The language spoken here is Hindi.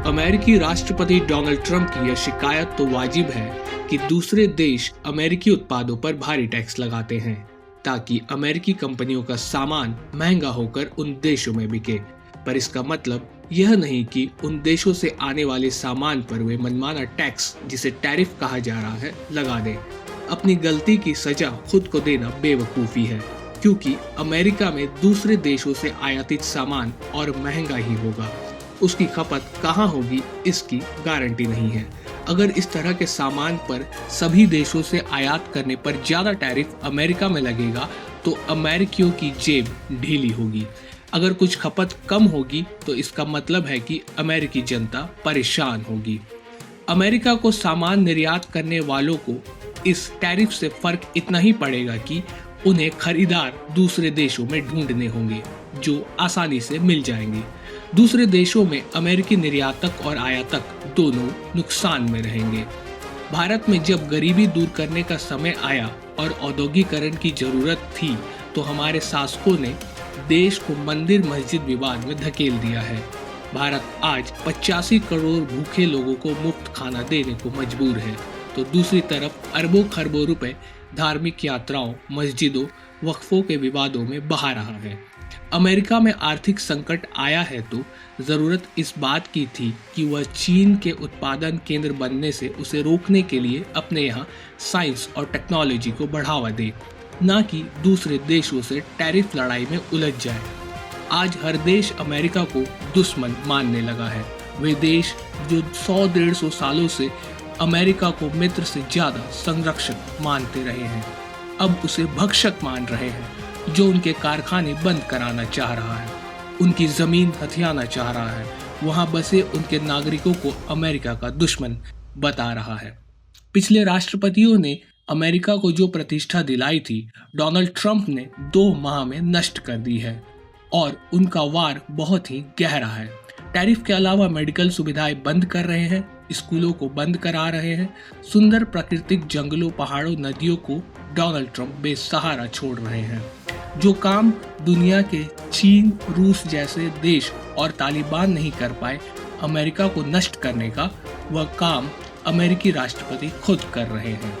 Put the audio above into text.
अमेरिकी राष्ट्रपति डोनाल्ड ट्रंप की यह शिकायत तो वाजिब है कि दूसरे देश अमेरिकी उत्पादों पर भारी टैक्स लगाते हैं ताकि अमेरिकी कंपनियों का सामान महंगा होकर उन देशों में बिके। पर इसका मतलब यह नहीं कि उन देशों से आने वाले सामान पर वे मनमाना टैक्स, जिसे टैरिफ कहा जा रहा है, लगा दें। अपनी गलती की सजा खुद को देना बेवकूफ़ी है, क्योंकि अमेरिका में दूसरे देशों से आयातित सामान और महंगा ही होगा। उसकी खपत कहाँ होगी इसकी गारंटी नहीं है। अगर इस तरह के सामान पर सभी देशों से आयात करने पर ज़्यादा टैरिफ अमेरिका में लगेगा तो अमेरिकियों की जेब ढीली होगी। अगर कुछ खपत कम होगी तो इसका मतलब है कि अमेरिकी जनता परेशान होगी। अमेरिका को सामान निर्यात करने वालों को इस टैरिफ से फर्क इतना ही पड़ेगा कि उन्हें खरीदार दूसरे देशों में ढूंढने होंगे जो आसानी से मिल जाएंगे। दूसरे देशों में अमेरिकी निर्यातक और आयातक दोनों नुकसान में रहेंगे। भारत में जब गरीबी दूर करने का समय आया और औद्योगिकरण की जरूरत थी तो हमारे शासकों ने देश को मंदिर मस्जिद विवाद में धकेल दिया है। भारत आज 85 करोड़ भूखे लोगों को मुफ्त खाना देने को मजबूर है, तो दूसरी तरफ अरबों खरबों रुपए धार्मिक यात्राओं, मस्जिदों, वक्फों के विवादों में बहा रहा है। अमेरिका में आर्थिक संकट आया है तो ज़रूरत इस बात की थी कि वह चीन के उत्पादन केंद्र बनने से उसे रोकने के लिए अपने यहाँ साइंस और टेक्नोलॉजी को बढ़ावा दे, ना कि दूसरे देशों से टैरिफ लड़ाई में उलझ जाए। आज हर देश अमेरिका को दुश्मन मानने लगा है। वे देश जो 100-150 सालों से अमेरिका को मित्र से ज़्यादा संरक्षक मानते रहे हैं, अब उसे भक्षक मान रहे हैं, जो उनके कारखाने बंद कराना चाह रहा है, उनकी ज़मीन हथियाना चाह रहा है, वहाँ बसे उनके नागरिकों को अमेरिका का दुश्मन बता रहा है। पिछले राष्ट्रपतियों ने अमेरिका को जो प्रतिष्ठा दिलाई थी, डोनाल्ड ट्रंप ने 2 माह में नष्ट कर दी है और उनका वार बहुत ही गहरा है। टैरिफ के अलावा मेडिकल सुविधाएं बंद कर रहे हैं, स्कूलों को बंद करा रहे हैं, सुंदर प्राकृतिक जंगलों, पहाड़ों, नदियों को डोनाल्ड ट्रंप बेसहारा छोड़ रहे हैं। जो काम दुनिया के चीन, रूस जैसे देश और तालिबान नहीं कर पाए अमेरिका को नष्ट करने का, वह काम अमेरिकी राष्ट्रपति खुद कर रहे हैं।